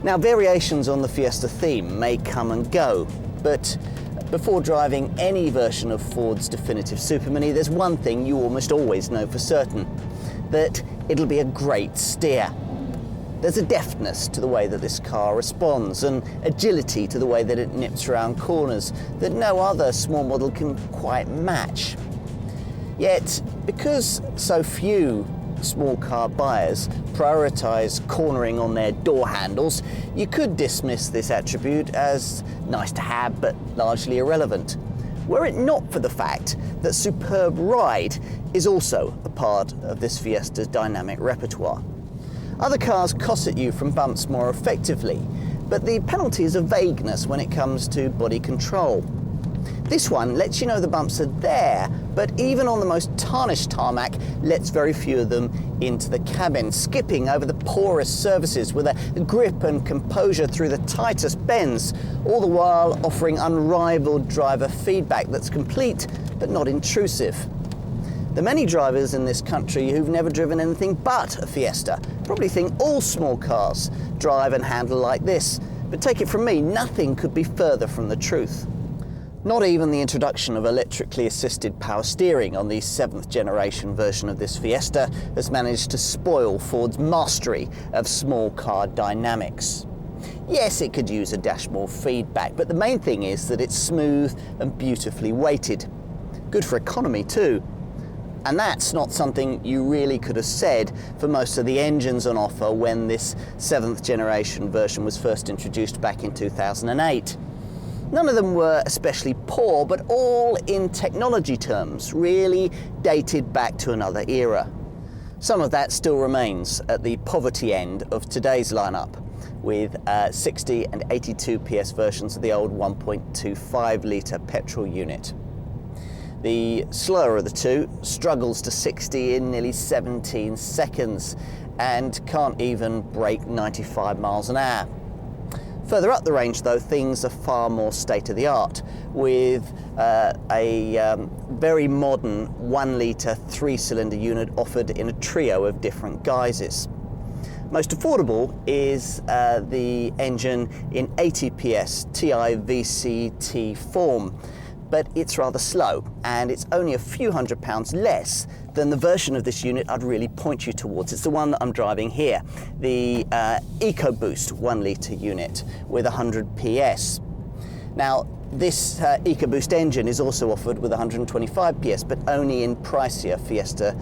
Now, variations on the Fiesta theme may come and go, but before driving any version of Ford's definitive Super Mini, there's one thing you almost always know for certain: that it'll be a great steer. There's a deftness to the way that this car responds, and agility to the way that it nips around corners that no other small model can quite match. Yet, because so few small car buyers prioritise cornering on their door handles, you could dismiss this attribute as nice to have but largely irrelevant, were it not for the fact that superb ride is also a part of this Fiesta's dynamic repertoire. Other cars cosset you from bumps more effectively, but the penalties are vagueness when it comes to body control. This one lets you know the bumps are there, but even on the most tarnished tarmac, lets very few of them into the cabin, skipping over the poorest surfaces with a grip and composure through the tightest bends, all the while offering unrivaled driver feedback that's complete but not intrusive. The many drivers in this country who've never driven anything but a Fiesta probably think all small cars drive and handle like this, but take it from me, nothing could be further from the truth. Not even the introduction of electrically assisted power steering on the 7th generation version of this Fiesta has managed to spoil Ford's mastery of small car dynamics. Yes, it could use a dash more feedback, but the main thing is that it's smooth and beautifully weighted. Good for economy too. And that's not something you really could have said for most of the engines on offer when this 7th generation version was first introduced back in 2008. None of them were especially poor, but all in technology terms really dated back to another era. Some of that still remains at the poverty end of today's lineup, with 60 and 82 PS versions of the old 1.25 litre petrol unit. The slower of the two struggles to 60 in nearly 17 seconds and can't even break 95 miles an hour. Further up the range though, things are far more state-of-the-art, with a very modern 1 litre 3-cylinder unit offered in a trio of different guises. Most affordable is the engine in 80 PS TI VCT form, but it's rather slow, and it's only a few £100 less than the version of this unit I'd really point you towards. It's the one that I'm driving here, the EcoBoost 1 litre unit with 100 PS. Now, this EcoBoost engine is also offered with 125 PS, but only in pricier Fiesta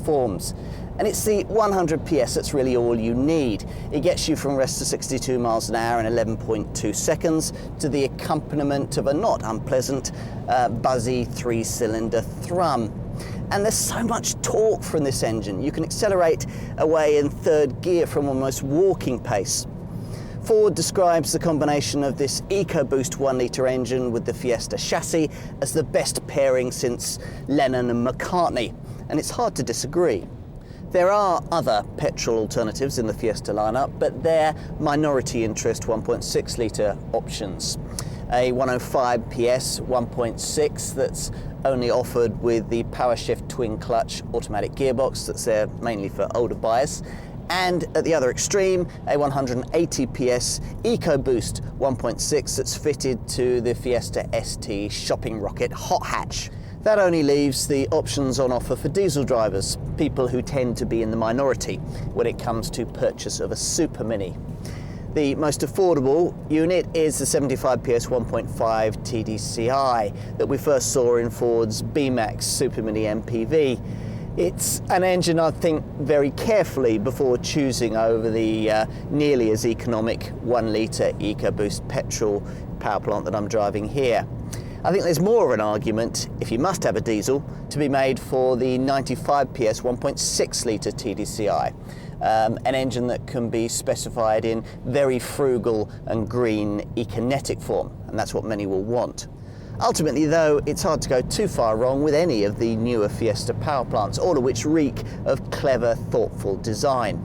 forms. And it's the 100 PS that's really all you need. It gets you from rest to 62 miles an hour in 11.2 seconds to the accompaniment of a not unpleasant buzzy 3-cylinder thrum. And there's so much torque from this engine. You can accelerate away in 3rd gear from almost walking pace. Ford describes the combination of this EcoBoost 1 litre engine with the Fiesta chassis as the best pairing since Lennon and McCartney, and it's hard to disagree. There are other petrol alternatives in the Fiesta lineup, but they're minority interest 1.6 litre options. A 105 PS 1.6 that's only offered with the PowerShift twin clutch automatic gearbox that's there mainly for older buyers. And at the other extreme, a 180 PS EcoBoost 1.6 that's fitted to the Fiesta ST shopping rocket hot hatch. That only leaves the options on offer for diesel drivers, people who tend to be in the minority when it comes to purchase of a Super Mini. The most affordable unit is the 75 PS 1.5 TDCi that we first saw in Ford's B-Max Super Mini MPV. It's an engine I'd think very carefully before choosing over the nearly as economic 1 litre EcoBoost petrol power plant that I'm driving here. I think there's more of an argument, if you must have a diesel, to be made for the 95 PS 1.6 litre TDCi, an engine that can be specified in very frugal and green econetic form, and that's what many will want. Ultimately though, it's hard to go too far wrong with any of the newer Fiesta power plants, all of which reek of clever, thoughtful design.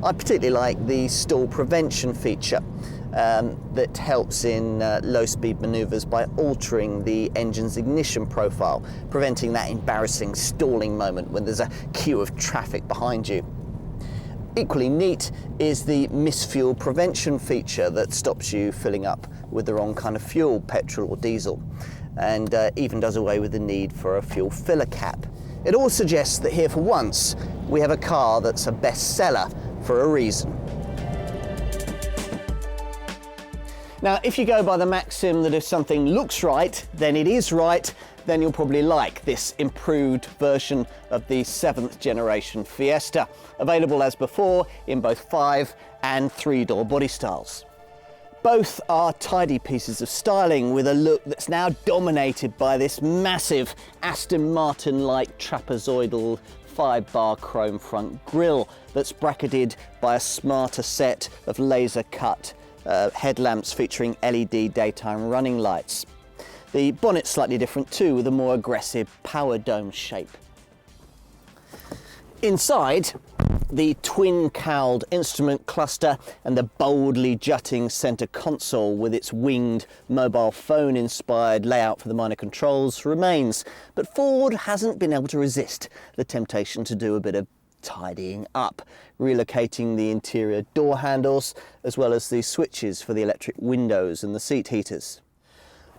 I particularly like the stall prevention feature that helps in low-speed manoeuvres by altering the engine's ignition profile, preventing that embarrassing stalling moment when there's a queue of traffic behind you. Equally neat is the misfuel prevention feature that stops you filling up with the wrong kind of fuel, petrol or diesel, and even does away with the need for a fuel filler cap. It all suggests that here for once we have a car that's a bestseller for a reason. Now, if you go by the maxim that if something looks right, then it is right, then you'll probably like this improved version of the 7th generation Fiesta, available as before in both 5 and 3-door body styles. Both are tidy pieces of styling with a look that's now dominated by this massive Aston Martin-like trapezoidal 5-bar chrome front grille that's bracketed by a smarter set of laser-cut headlamps featuring LED daytime running lights. The bonnet's slightly different too, with a more aggressive power dome shape. Inside, the twin-cowled instrument cluster and the boldly jutting centre console with its winged mobile phone-inspired layout for the minor controls remains, but Ford hasn't been able to resist the temptation to do a bit of tidying up, relocating the interior door handles as well as the switches for the electric windows and the seat heaters.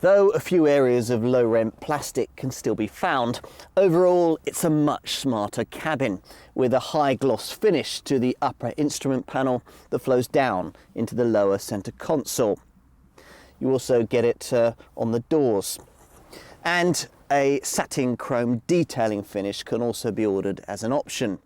Though a few areas of low-rent plastic can still be found, overall it's a much smarter cabin with a high-gloss finish to the upper instrument panel that flows down into the lower centre console. You also get it on the doors. And a satin chrome detailing finish can also be ordered as an option.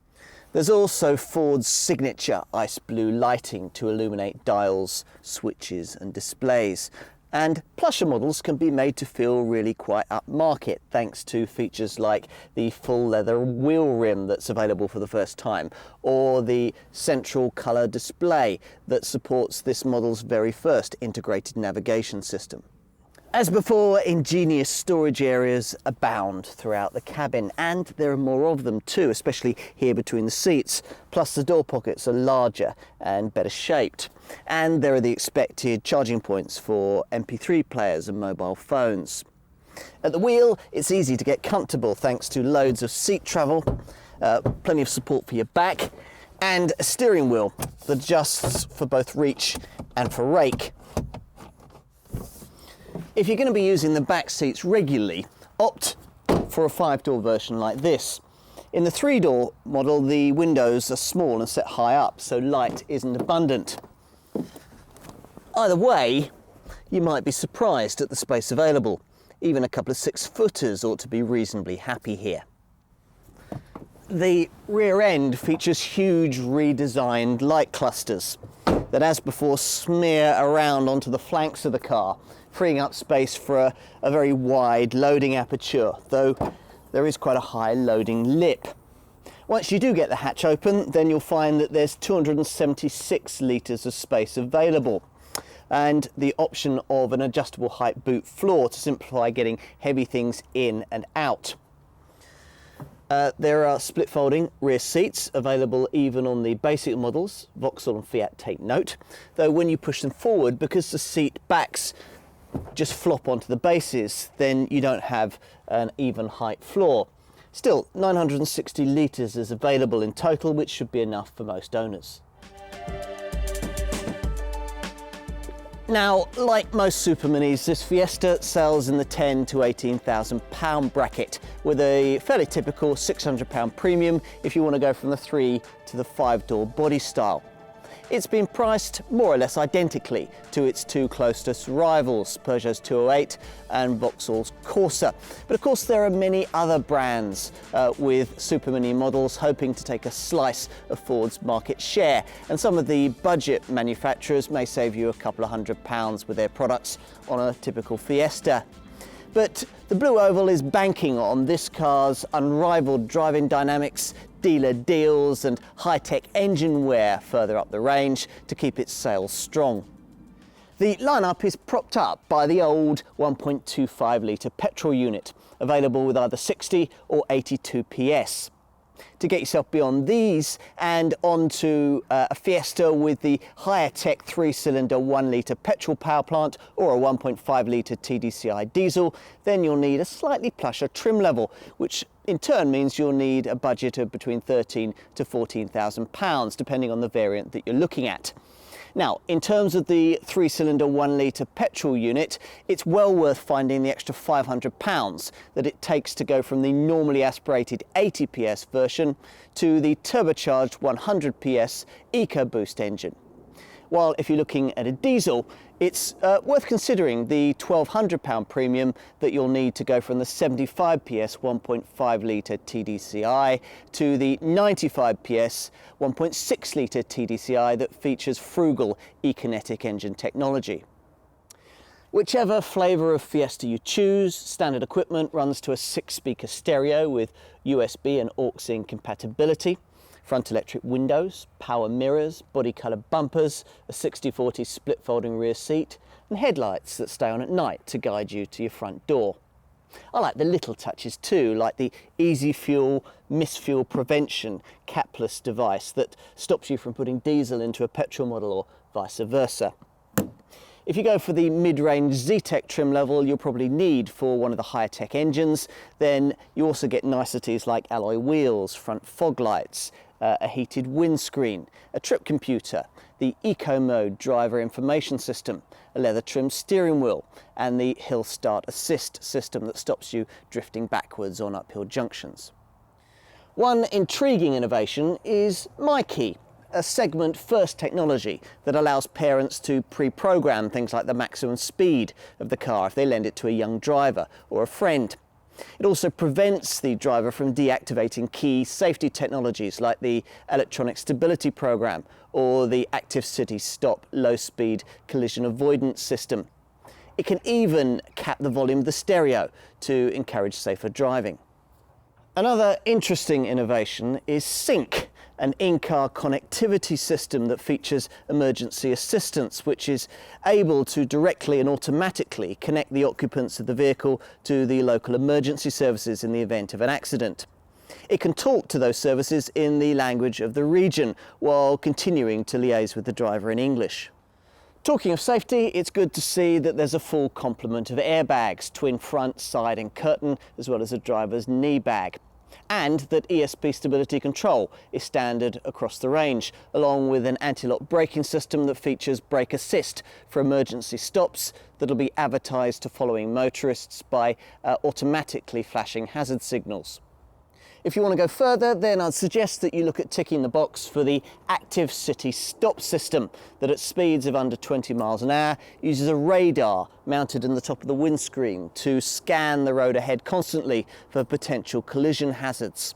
There's also Ford's signature ice blue lighting to illuminate dials, switches and displays. And plusher models can be made to feel really quite upmarket thanks to features like the full leather wheel rim that's available for the first time, or the central colour display that supports this model's very first integrated navigation system. As before, ingenious storage areas abound throughout the cabin, and there are more of them too, especially here between the seats. Plus the door pockets are larger and better shaped. And there are the expected charging points for MP3 players and mobile phones. At the wheel, it's easy to get comfortable thanks to loads of seat travel, plenty of support for your back, and a steering wheel that adjusts for both reach and for rake. If you're going to be using the back seats regularly, opt for a 5-door version like this. In the 3-door model, the windows are small and set high up, so light isn't abundant. Either way, you might be surprised at the space available. Even a couple of 6-footers ought to be reasonably happy here. The rear end features huge redesigned light clusters that, as before, smear around onto the flanks of the car, freeing up space for a very wide loading aperture, though there is quite a high loading lip. Once you do get the hatch open, then you'll find that there's 276 litres of space available, and the option of an adjustable height boot floor to simplify getting heavy things in and out. There are split folding rear seats available even on the basic models. Vauxhall and Fiat take note, though when you push them forward, because the seat backs just flop onto the bases, then you don't have an even height floor. Still, 960 litres is available in total, which should be enough for most owners. Now, like most Super Minis, this Fiesta sells in the £10,000 to £18,000 bracket, with a fairly typical £600 premium if you want to go from the 3 to the 5-door body style. It's been priced more or less identically to its two closest rivals, Peugeot's 208 and Vauxhall's Corsa. But of course there are many other brands with Super Mini models hoping to take a slice of Ford's market share, and some of the budget manufacturers may save you a couple of £100 with their products on a typical Fiesta. But the Blue Oval is banking on this car's unrivaled driving dynamics, dealer deals and high-tech engine wear further up the range to keep its sales strong. The lineup is propped up by the old 1.25 litre petrol unit, available with either 60 or 82 PS. To get yourself beyond these and onto a Fiesta with the higher tech 3-cylinder 1-litre petrol power plant or a 1.5-litre TDCI diesel, then you'll need a slightly plusher trim level, which in turn means you'll need a budget of between £13,000 to £14,000, depending on the variant that you're looking at. Now, in terms of the 3-cylinder 1-litre petrol unit, it's well worth finding the extra £500 that it takes to go from the normally aspirated 80 PS version to the turbocharged 100 PS EcoBoost engine. While if you're looking at a diesel, it's worth considering the £1,200 premium that you'll need to go from the 75 PS 1.5-litre TDCI to the 95 PS 1.6-litre TDCI that features frugal Econetic engine technology. Whichever flavour of Fiesta you choose, standard equipment runs to a 6-speaker stereo with USB and aux-in compatibility, front electric windows, power mirrors, body colour bumpers, a 60/40 split folding rear seat and headlights that stay on at night to guide you to your front door. I like the little touches too, like the Easy Fuel misfuel prevention capless device that stops you from putting diesel into a petrol model or vice versa. If you go for the mid-range Z-Tech trim level you'll probably need for one of the higher tech engines, then you also get niceties like alloy wheels, front fog lights, a heated windscreen, a trip computer, the Eco Mode driver information system, a leather trimmed steering wheel and the Hill Start Assist system that stops you drifting backwards on uphill junctions. One intriguing innovation is MyKey, a segment first technology that allows parents to pre-program things like the maximum speed of the car if they lend it to a young driver or a friend. It also prevents the driver from deactivating key safety technologies like the electronic stability program or the active city stop low speed collision avoidance system. It can even cap the volume of the stereo to encourage safer driving. Another interesting innovation is Sync, an in-car connectivity system that features emergency assistance, which is able to directly and automatically connect the occupants of the vehicle to the local emergency services in the event of an accident. It can talk to those services in the language of the region while continuing to liaise with the driver in English. Talking of safety, it's good to see that there's a full complement of airbags, twin front, side and curtain, as well as a driver's knee bag. And that ESP stability control is standard across the range, along with an anti-lock braking system that features brake assist for emergency stops that'll be advertised to following motorists by automatically flashing hazard signals. If you want to go further, then I'd suggest that you look at ticking the box for the active city stop system that at speeds of under 20 miles an hour uses a radar mounted in the top of the windscreen to scan the road ahead constantly for potential collision hazards.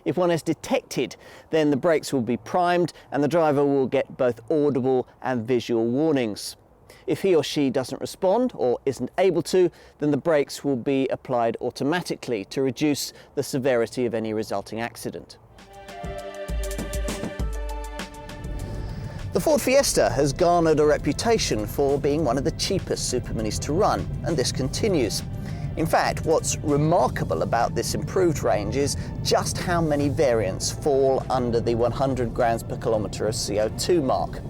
If one is detected, then the brakes will be primed and the driver will get both audible and visual warnings. If he or she doesn't respond or isn't able to, then the brakes will be applied automatically to reduce the severity of any resulting accident. The Ford Fiesta has garnered a reputation for being one of the cheapest superminis to run, and this continues. In fact, what's remarkable about this improved range is just how many variants fall under the 100 grams per kilometre of CO2 mark.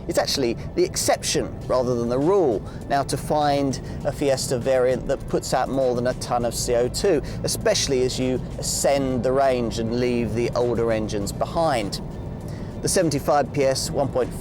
It's actually the exception rather than the rule now to find a Fiesta variant that puts out more than a tonne of CO2, especially as you ascend the range and leave the older engines behind. The 75 PS 1.5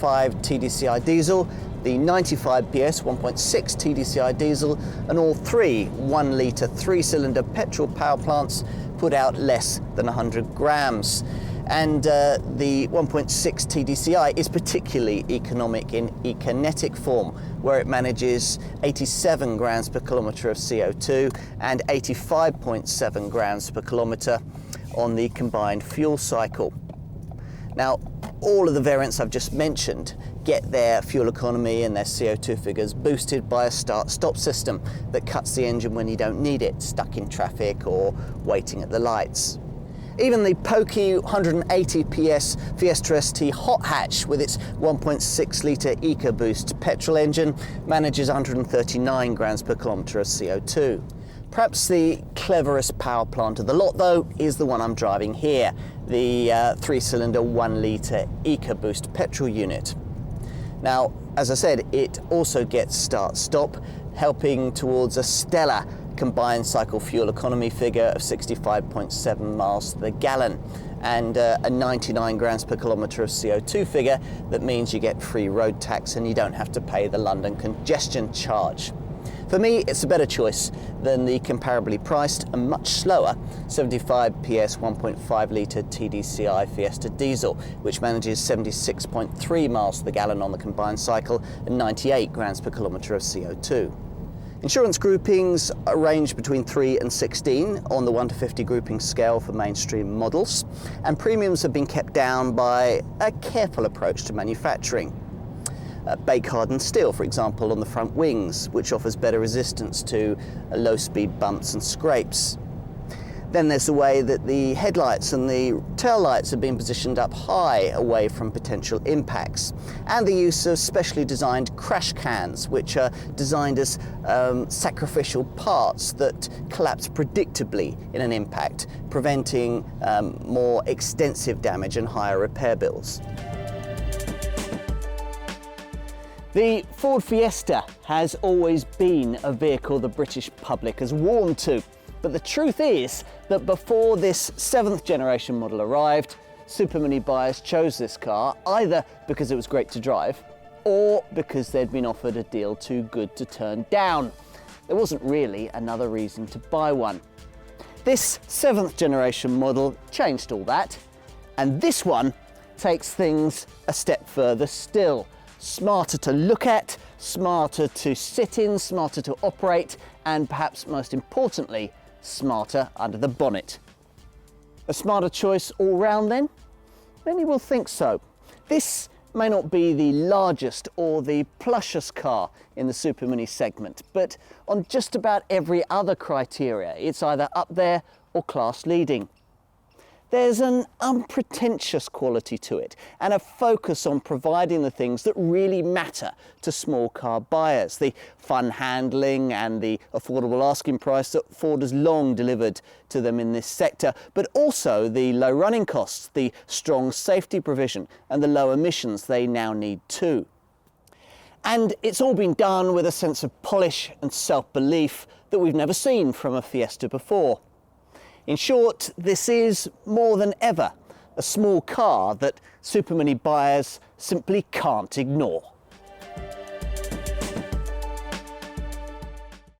TDCI diesel, the 95 PS 1.6 TDCI diesel and all three 1-litre 3-cylinder petrol power plants put out less than 100 grams. And the 1.6 TDCI is particularly economic in Econetic form, where it manages 87 grams per kilometre of CO2 and 85.7 grams per kilometre on the combined fuel cycle. Now, all of the variants I've just mentioned get their fuel economy and their CO2 figures boosted by a start-stop system that cuts the engine when you don't need it, stuck in traffic or waiting at the lights. Even the pokey 180 PS Fiesta ST hot hatch with its 1.6 litre EcoBoost petrol engine manages 139 grams per kilometre of CO2. Perhaps the cleverest power plant of the lot though is the one I'm driving here, the 3-cylinder 1-litre EcoBoost petrol unit. Now, as I said, it also gets start-stop, helping towards a stellar combined cycle fuel economy figure of 65.7 miles to the gallon, and a 99 grams per kilometre of CO2 figure that means you get free road tax and you don't have to pay the London congestion charge. For me, it's a better choice than the comparably priced and much slower 75 PS 1.5 litre TDCi Fiesta diesel, which manages 76.3 miles to the gallon on the combined cycle and 98 grams per kilometre of CO2. Insurance groupings range between 3 and 16 on the 1 to 50 grouping scale for mainstream models, and premiums have been kept down by a careful approach to manufacturing. Bake-hardened steel, for example, on the front wings, which offers better resistance to low-speed bumps and scrapes. Then there's the way that the headlights and the tail lights have been positioned up high away from potential impacts, and the use of specially designed crash cans, which are designed as sacrificial parts that collapse predictably in an impact, preventing more extensive damage and higher repair bills. The Ford Fiesta has always been a vehicle the British public has warmed to, but the truth is that before this 7th generation model arrived, super mini buyers chose this car either because it was great to drive or because they'd been offered a deal too good to turn down. There wasn't really another reason to buy one. This 7th generation model changed all that, and this one takes things a step further still. Smarter to look at, smarter to sit in, smarter to operate, and perhaps most importantly, smarter under the bonnet. A smarter choice all round then? Many will think so. This may not be the largest or the plushest car in the Super Mini segment, but on just about every other criteria, it's either up there or class leading. There's an unpretentious quality to it and a focus on providing the things that really matter to small car buyers. The fun handling and the affordable asking price that Ford has long delivered to them in this sector, but also the low running costs, the strong safety provision and the low emissions they now need too. And it's all been done with a sense of polish and self-belief that we've never seen from a Fiesta before. In short, this is more than ever a small car that Super Mini buyers simply can't ignore.